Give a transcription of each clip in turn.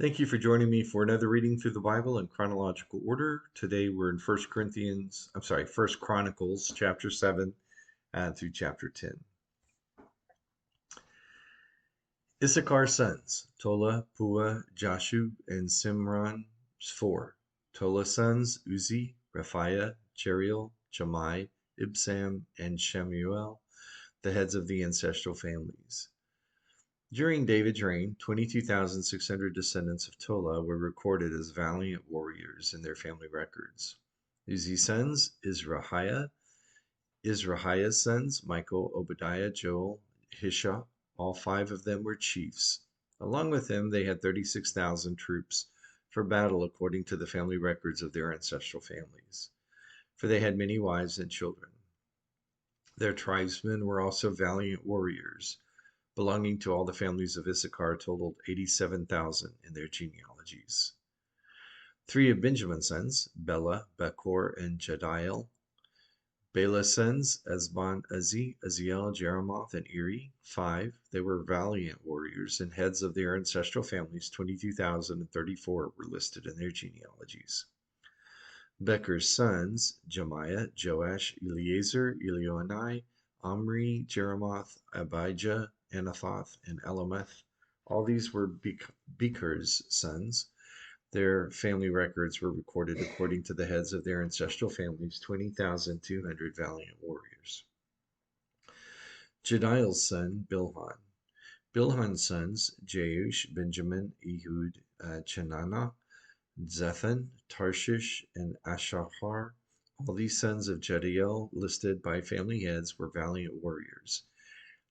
Thank you for joining me for another reading through the Bible in chronological order. Today we're in First Chronicles chapter 7 through chapter 10. Issachar's sons, Tola, Pua, Jashu, and Simron, 4. Tola's sons, Uzi, Raphiah, Cheriel, Chamai, Ibsam, and Shemuel, the heads of the ancestral families. During David's reign, 22,600 descendants of Tola were recorded as valiant warriors in their family records. Uzi's sons, Israhiah's sons, Michael, Obadiah, Joel, Hisha, all five of them were chiefs. Along with them, they had 36,000 troops for battle according to the family records of their ancestral families, for they had many wives and children. Their tribesmen were also valiant warriors belonging to all the families of Issachar totaled 87,000 in their genealogies. Three of Benjamin's sons, Bela, Bechor, and Jediel. Bela's sons, Ezbon, Aziel, Jeremoth, and Eri, 5. They were valiant warriors and heads of their ancestral families. 22,034 were listed in their genealogies. Becher's sons, Jemiah, Joash, Eleazar, Elioenai, Omri, Jeremoth, Abijah, Anathoth, and Elameth. All these were Becher's sons. Their family records were recorded according to the heads of their ancestral families, 20,200 valiant warriors. Jediel's son, Bilhan. Bilhan's sons, Jeush, Benjamin, Ehud, Chenanah, Zethan, Tarshish, and Ashahar. All these sons of Jediel, listed by family heads, were valiant warriors.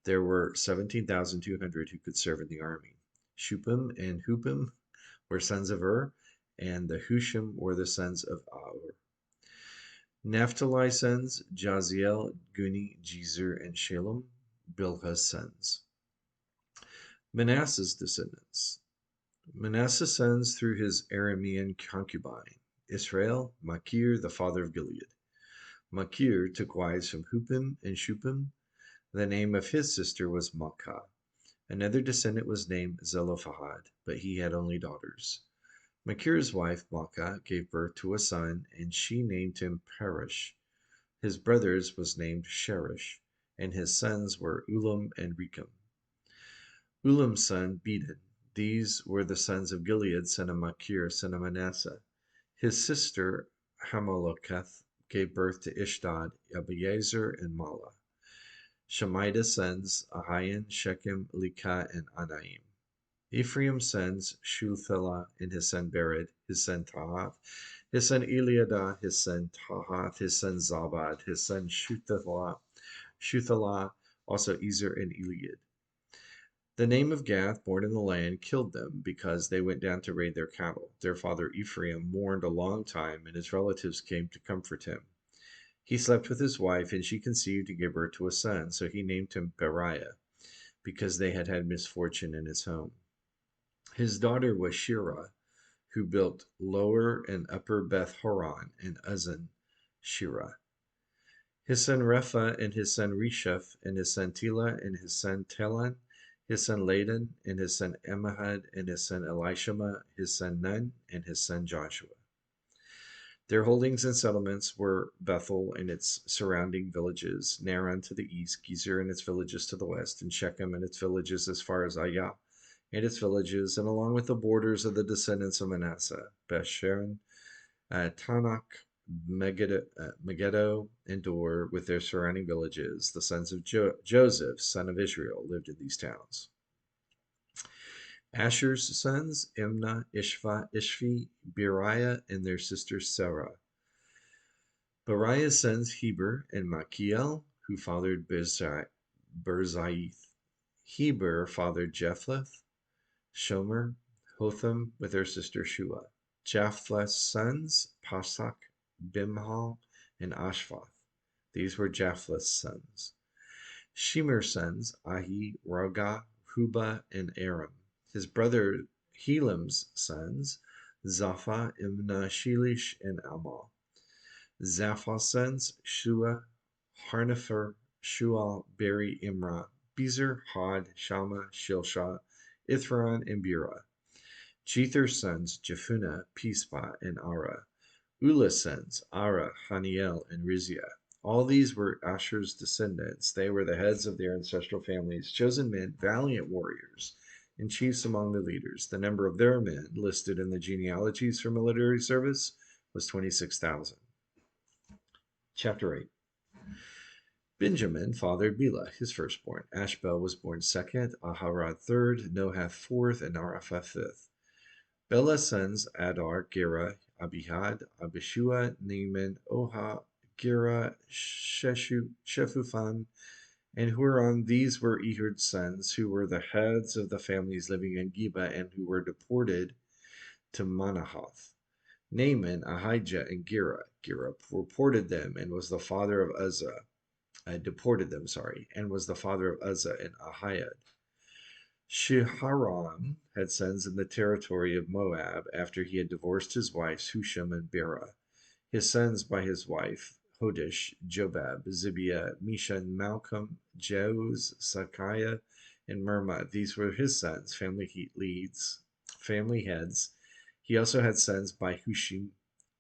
There were 17,200 who could serve in the army. Shupim and Hupim were sons of and the Hushim were the sons of Aur. Naphtali's sons, Jaziel, Guni, Jezer, and Shalem, Bilhah's sons. Manasseh's descendants. Manasseh's sons through his Aramean concubine, Israel, Machir, the father of Gilead. Machir took wives from Hupim and Shupim. The name of his sister was Maachah. Another descendant was named Zelophehad, but he had only daughters. Machir's wife, Maachah, gave birth to a son, and she named him Perish. His brother's was named Sherish, and his sons were Ulam and Rekem. Ulam's son, Bedad. These were the sons of Gilead, son of Machir, son of Manasseh. His sister, Hamaloketh, gave birth to Ishdad, Abiezer, and Mala. Shemaiah's sons, Ahian, Shechem, Lekah, and Anaim. Ephraim's sons, Shuthelah, and his son Bered, his son Tahath, his son Eliadah, his son Tahath, his son Zabad, his son Shuthelah, also Ezer and Eliad. The name of Gath, born in the land, killed them because they went down to raid their cattle. Their father Ephraim mourned a long time, and his relatives came to comfort him. He slept with his wife, and she conceived and gave birth to a son, so he named him Beriah, because they had had misfortune in his home. His daughter was Shirah, who built Lower and Upper Beth Horon and Uzzen Shirah. His son Repha and his son Resheph and his son Tela and his son Telon, his son Ladan and his son Ammihud and his son Elishama, his son Nun and his son Joshua. Their holdings and settlements were Bethel and its surrounding villages, Naran to the east, Gezer and its villages to the west, and Shechem and its villages as far as Ayah and its villages, and along with the borders of the descendants of Manasseh, Bethshean, Tanakh, Megiddo, and Dor, with their surrounding villages. The sons of Joseph, son of Israel, lived in these towns. Asher's sons, Imnah, Ishvi, Beriah, and their sister Sarah. Beriah's sons, Heber and Machiel, who fathered Berzaith. Heber fathered Japheth, Shomer, Hotham, with their sister Shua. Japheth's sons, Pasach, Bimhal, and Ashvath. These were Japheth's sons. Shemer's sons, Ahi, Raga, Huba, and Aram. His brother Helam's sons, Zapha, Imnah, Shelish, and Amal. Zaphah's sons, Shua, Harnepher, Shual, Beri, Imrah, Bezer, Hod, Shama, Shilshah, Ithran, and Bera. Jether's sons, Jephunneh, Pispa, and Ara. Ulah's sons, Ara, Haniel, and Rizia. All these were Asher's descendants. They were the heads of their ancestral families, chosen men, valiant warriors, and chiefs among the leaders. The number of their men listed in the genealogies for military service was 26,000. Chapter 8. Benjamin fathered Bela, his firstborn. Ashbel was born second, Aharad third, Nohath fourth, and Arapha fifth. Bela's sons Adar, Gera, Abihad, Abishua, Naaman, Oha, Gera, Shephupham, and Huram. These were Ehud's sons, who were the heads of the families living in Geba and who were deported to Manahath. Naaman, Ahijah, and Gera. Gera reported them and was the father of Uzzah. Deported them, and was the father of Uzzah and Ahiad. Shiharam had sons in the territory of Moab after he had divorced his wives Husham and Bera. His sons by his wife Hodish, Jobab, Zibiah, Mishan, Malcolm, Jeuz, Sakiah, and Mirma. These were his sons, family heads. He also had sons by Hushim,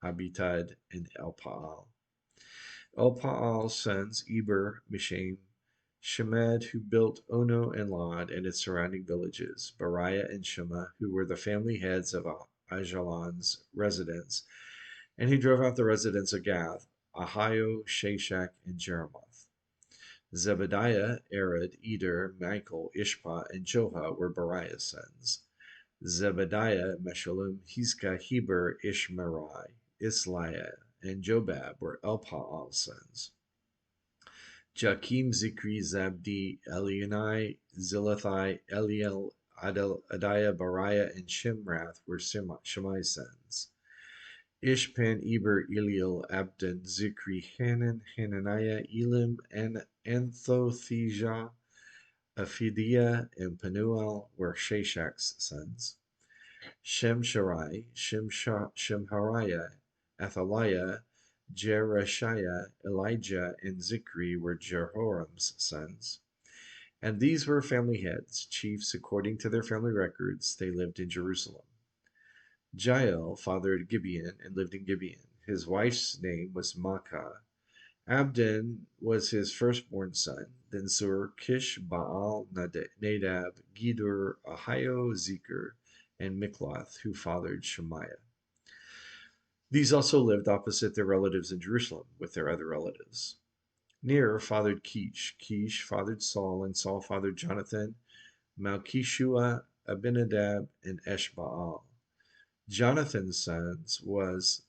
Abitad, and Elpaal. Elpaal's sons, Eber, Mishaim, Shemed, who built Ono and Lod and its surrounding villages, Bariah and Shema, who were the family heads of Ajalon's residents, and who drove out the residents of Gath, Ahio, Shashak, and Jeremoth. Zebediah, Arad, Eder, Michael, Ishpa, and Joha were Bariah's sons. Zebediah, Meshullam, Hizkah, Heber, Ishmerai, Isliah, and Jobab were Elpaal's sons. Jakim, Zikri, Zabdi, Elionai, Zilathai, Eliel, Adiah, Bariah, and Shimrath were Shemai's sons. Ishpan, Eber, Eliel, Abdon, Zikri, Hanan, Hananiah, Elim, and Anthothijah, Aphidiah, and Penuel were Shashak's sons. Shemsharai, Shemhariah, Athaliah, Jereshiah, Elijah, and Zikri were Jehoram's sons. And these were family heads, chiefs according to their family records. They lived in Jerusalem. Jael fathered Gibeon and lived in Gibeon. His wife's name was Maacah. Abdon was his firstborn son. Then Zur, Kish, Baal, Nadab, Gidur, Ahio, Zikr, and Mikloth, who fathered Shemaiah. These also lived opposite their relatives in Jerusalem with their other relatives. Ner fathered Kish. Kish fathered Saul, and Saul fathered Jonathan, Malchishua, Abinadab, and Eshbaal. Jonathan's son was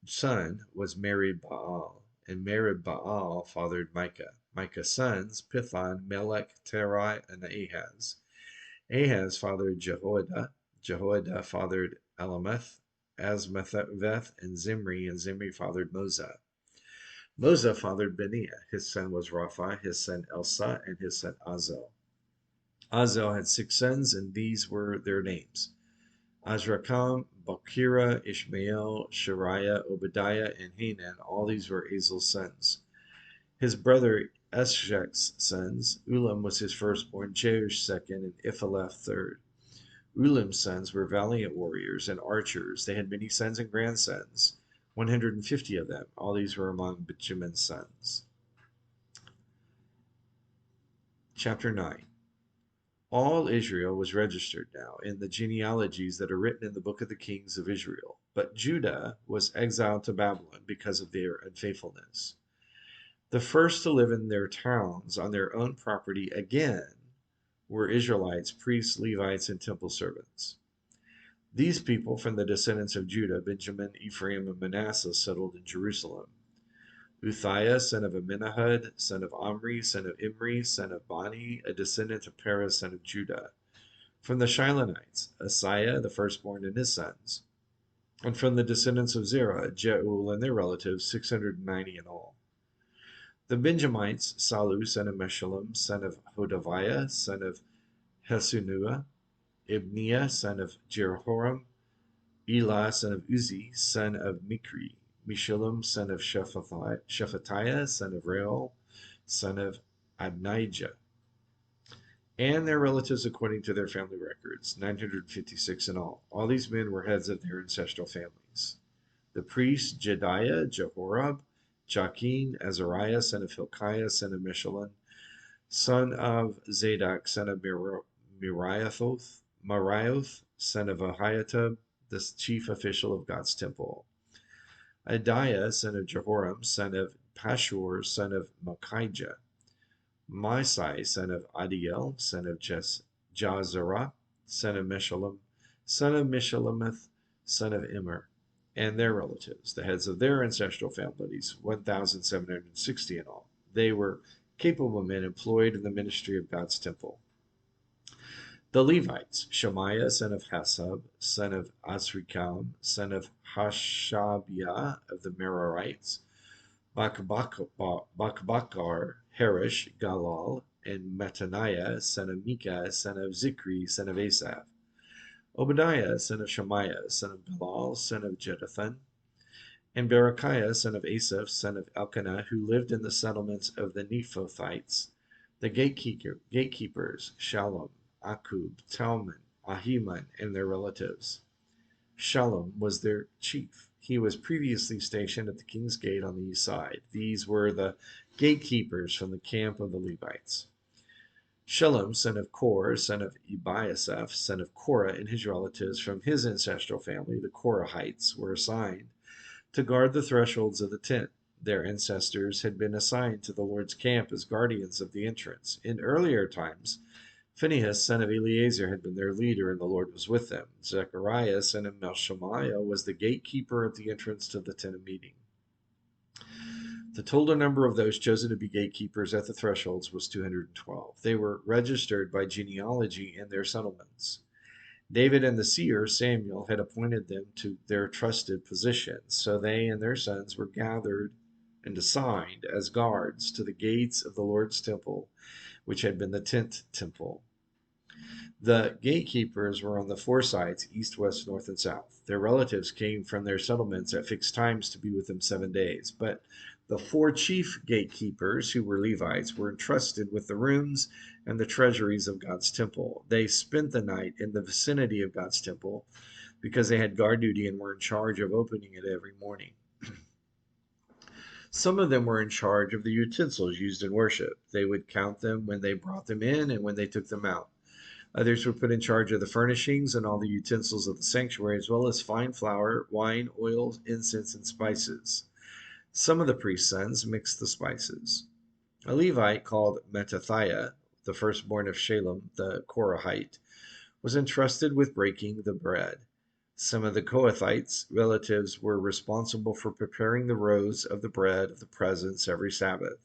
Merib-Baal, and Merib-Baal fathered Micah. Micah's sons, Pithon, Melech, Terai, and Ahaz. Ahaz fathered Jehoiada. Jehoiada fathered Alameth, Asmaveth, and Zimri fathered Moza. Moza fathered Beniah. His son was Rapha, his son Elsa, and his son Azel. Azel had 6 sons, and these were their names: Azrikam, Bakira, Ishmael, Shariah, Obadiah, and Hanan. All these were Azel's sons. His brother Eshek's sons: Ulam was his firstborn, Jeush second, and Iphaleth third. Ulam's sons were valiant warriors and archers. They had many sons and grandsons, 150 of them. All these were among Benjamin's sons. Chapter 9. All Israel was registered now in the genealogies that are written in the book of the kings of Israel. But Judah was exiled to Babylon because of their unfaithfulness. The first to live in their towns on their own property again were Israelites, priests, Levites, and temple servants. These people from the descendants of Judah, Benjamin, Ephraim, and Manasseh settled in Jerusalem. Uthiah, son of Amminahud, son of Omri, son of Imri, son of Bani, a descendant of Perez, son of Judah. From the Shilonites, Asaiah, the firstborn, and his sons. And from the descendants of Zerah, Jeuel and their relatives, 690 in all. The Benjamites, Salu, son of Meshullam, son of Hodaviah, son of Hesunua, Ibniah, son of Jehoram, Elah, son of Uzi, son of Mikri, Meshullam, son of Shephatiah, son of Reuel, son of Adnijah, and their relatives according to their family records, 956 in all. All these men were heads of their ancestral families. The priests Jediah, Jehoram, Jachin, Azariah, son of Hilkiah, son of Meshullam, son of Zadok, son of Meraioth, son of Ahitub, the chief official of God's temple. Adiah, son of Jehoram, son of Pashur, son of Malchijah. Maasai, son of Adiel, son of Jazarah, son of Meshullam, son of Mishallemeth, son of Immer, and their relatives, the heads of their ancestral families, 1,760 in all. They were capable men employed in the ministry of God's temple. The Levites, Shemaiah, son of Hasab, son of Azrikam, son of Hashabiah of the Merarites, Bakbakar, Harish, Galal, and Mattaniah, son of Micah, son of Zikri, son of Asaph. Obadiah, son of Shemaiah, son of Galal, son of Jeduthun, and Berechiah, son of Asaph, son of Elkanah, who lived in the settlements of the Nephothites. The gatekeepers, Shallum, Akub, Talmon, Ahiman, and their relatives. Shallum was their chief. He was previously stationed at the king's gate on the east side. These were the gatekeepers from the camp of the Levites. Shallum, son of Kor, son of Ebiasaph, son of Korah, and his relatives from his ancestral family, the Korahites, were assigned to guard the thresholds of the tent. Their ancestors had been assigned to the Lord's camp as guardians of the entrance. In earlier times, Phinehas, son of Eleazar, had been their leader, and the Lord was with them. Zechariah, son of Melshamiah, was the gatekeeper at the entrance to the tent of meeting. The total number of those chosen to be gatekeepers at the thresholds was 212. They were registered by genealogy in their settlements. David and the seer Samuel had appointed them to their trusted positions, so they and their sons were gathered and assigned as guards to the gates of the Lord's temple, which had been the tent temple. The gatekeepers were on the four sides, east, west, north, and south. Their relatives came from their settlements at fixed times to be with them 7 days. But the four chief gatekeepers, who were Levites, were entrusted with the rooms and the treasuries of God's temple. They spent the night in the vicinity of God's temple because they had guard duty and were in charge of opening it every morning. Some of them were in charge of the utensils used in worship. They would count them when they brought them in and when they took them out. Others were put in charge of the furnishings and all the utensils of the sanctuary, as well as fine flour, wine, oil, incense, and spices. Some of the priest's sons mixed the spices. A Levite called Mattathiah, the firstborn of Shalem the Korahite, was entrusted with breaking the bread. Some of the Kohathites' relatives were responsible for preparing the rows of the bread of the presence every Sabbath.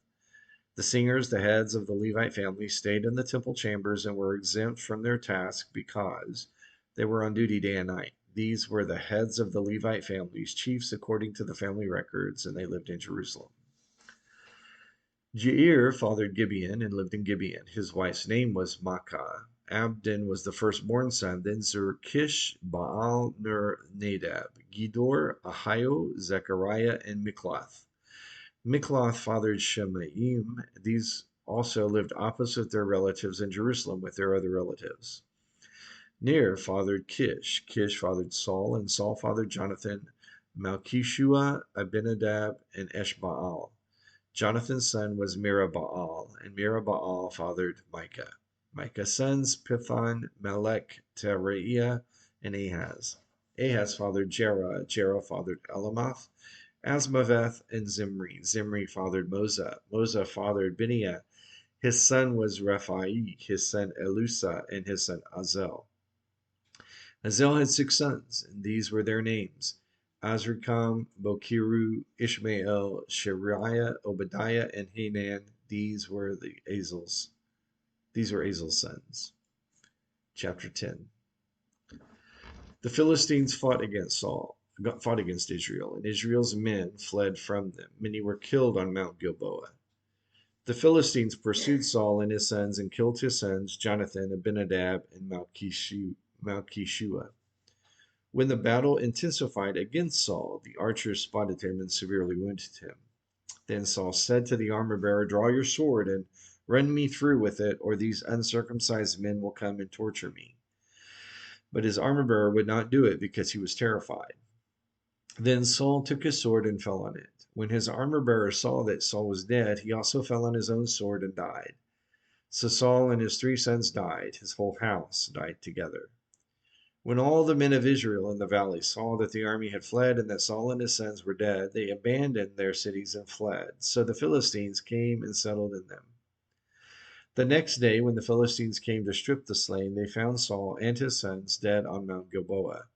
The singers, the heads of the Levite family, stayed in the temple chambers and were exempt from their task because they were on duty day and night. These were the heads of the Levite families, chiefs according to the family records, and they lived in Jerusalem. Jair fathered Gibeon and lived in Gibeon. His wife's name was Maacah. Abdon was the firstborn son, then Zerkish, Baal, Ner, Nadab, Gedor, Ahio, Zechariah, and Mikloth. Mikloth fathered Shemaim. These also lived opposite their relatives in Jerusalem with their other relatives. Ner fathered Kish. Kish fathered Saul, and Saul fathered Jonathan, Malchishua, Abinadab, and Eshbaal. Jonathan's son was Mirabaal, and Mirabaal fathered Micah. Micah's sons, Pithon, Melech, Tereiah, and Ahaz. Ahaz fathered Jerah. Jerah fathered Elamoth, Asmaveth, and Zimri. Zimri fathered Moza. Moza fathered Beniah. His son was Rephai, his son Elusa, and his son Azel. Azel had 6 sons, and these were their names: Azrikam, Bokiru, Ishmael, Shariah, Obadiah, and Hanan. These were Azel's sons. Chapter 10. The Philistines fought against Israel, and Israel's men fled from them. Many were killed on Mount Gilboa. The Philistines pursued Saul and his sons and killed his sons Jonathan, Abinadab, and Malchishua. When the battle intensified against Saul, the archers spotted him and severely wounded him. Then Saul said to the armor bearer, "Draw your sword," and Run me through with it, or these uncircumcised men will come and torture me." But his armor bearer would not do it because he was terrified. Then Saul took his sword and fell on it. When his armor bearer saw that Saul was dead, he also fell on his own sword and died. So Saul and his 3 sons died. His whole house died together. When all the men of Israel in the valley saw that the army had fled and that Saul and his sons were dead, they abandoned their cities and fled. So the Philistines came and settled in them. The next day, when the Philistines came to strip the slain, they found Saul and his sons dead on Mount Gilboa.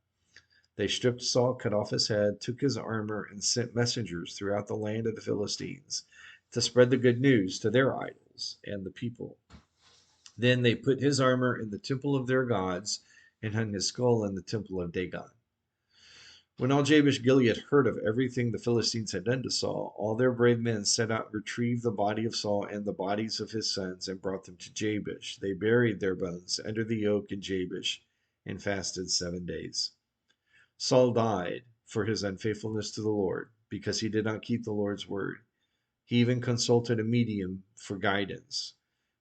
They stripped Saul, cut off his head, took his armor, and sent messengers throughout the land of the Philistines to spread the good news to their idols and the people. Then they put his armor in the temple of their gods and hung his skull in the temple of Dagon. When all Jabesh Gilead heard of everything the Philistines had done to Saul, all their brave men set out and retrieved the body of Saul and the bodies of his sons and brought them to Jabesh. They buried their bones under the oak in Jabesh and fasted 7 days. Saul died for his unfaithfulness to the Lord, because he did not keep the Lord's word. He even consulted a medium for guidance,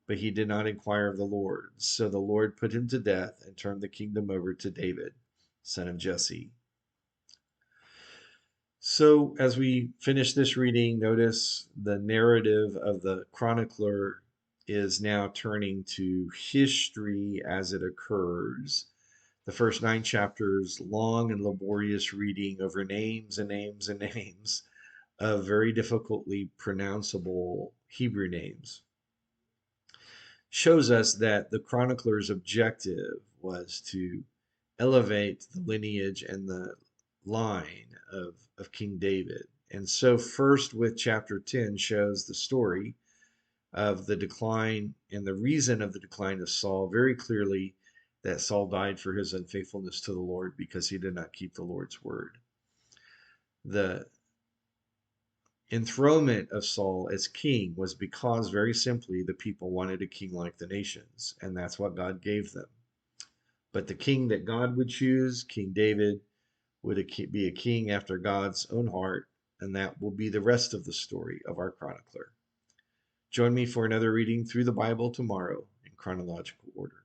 but he did not inquire of the Lord. So the Lord put him to death and turned the kingdom over to David, son of Jesse. So as we finish this reading, notice the narrative of the chronicler is now turning to history as it occurs. The first 9 chapters, long and laborious reading over names and names and names of very difficultly pronounceable Hebrew names, shows us that the chronicler's objective was to elevate the lineage and the line of King David. And so, first with chapter 10 shows the story of the decline and the reason of the decline of Saul very clearly, that Saul died for his unfaithfulness to the Lord because he did not keep the Lord's word. The enthronement of Saul as king was because, very simply, the people wanted a king like the nations, and that's what God gave them. But the king that God would choose, King David, would be a king after God's own heart, and that will be the rest of the story of our chronicler. Join me for another reading through the Bible tomorrow in chronological order.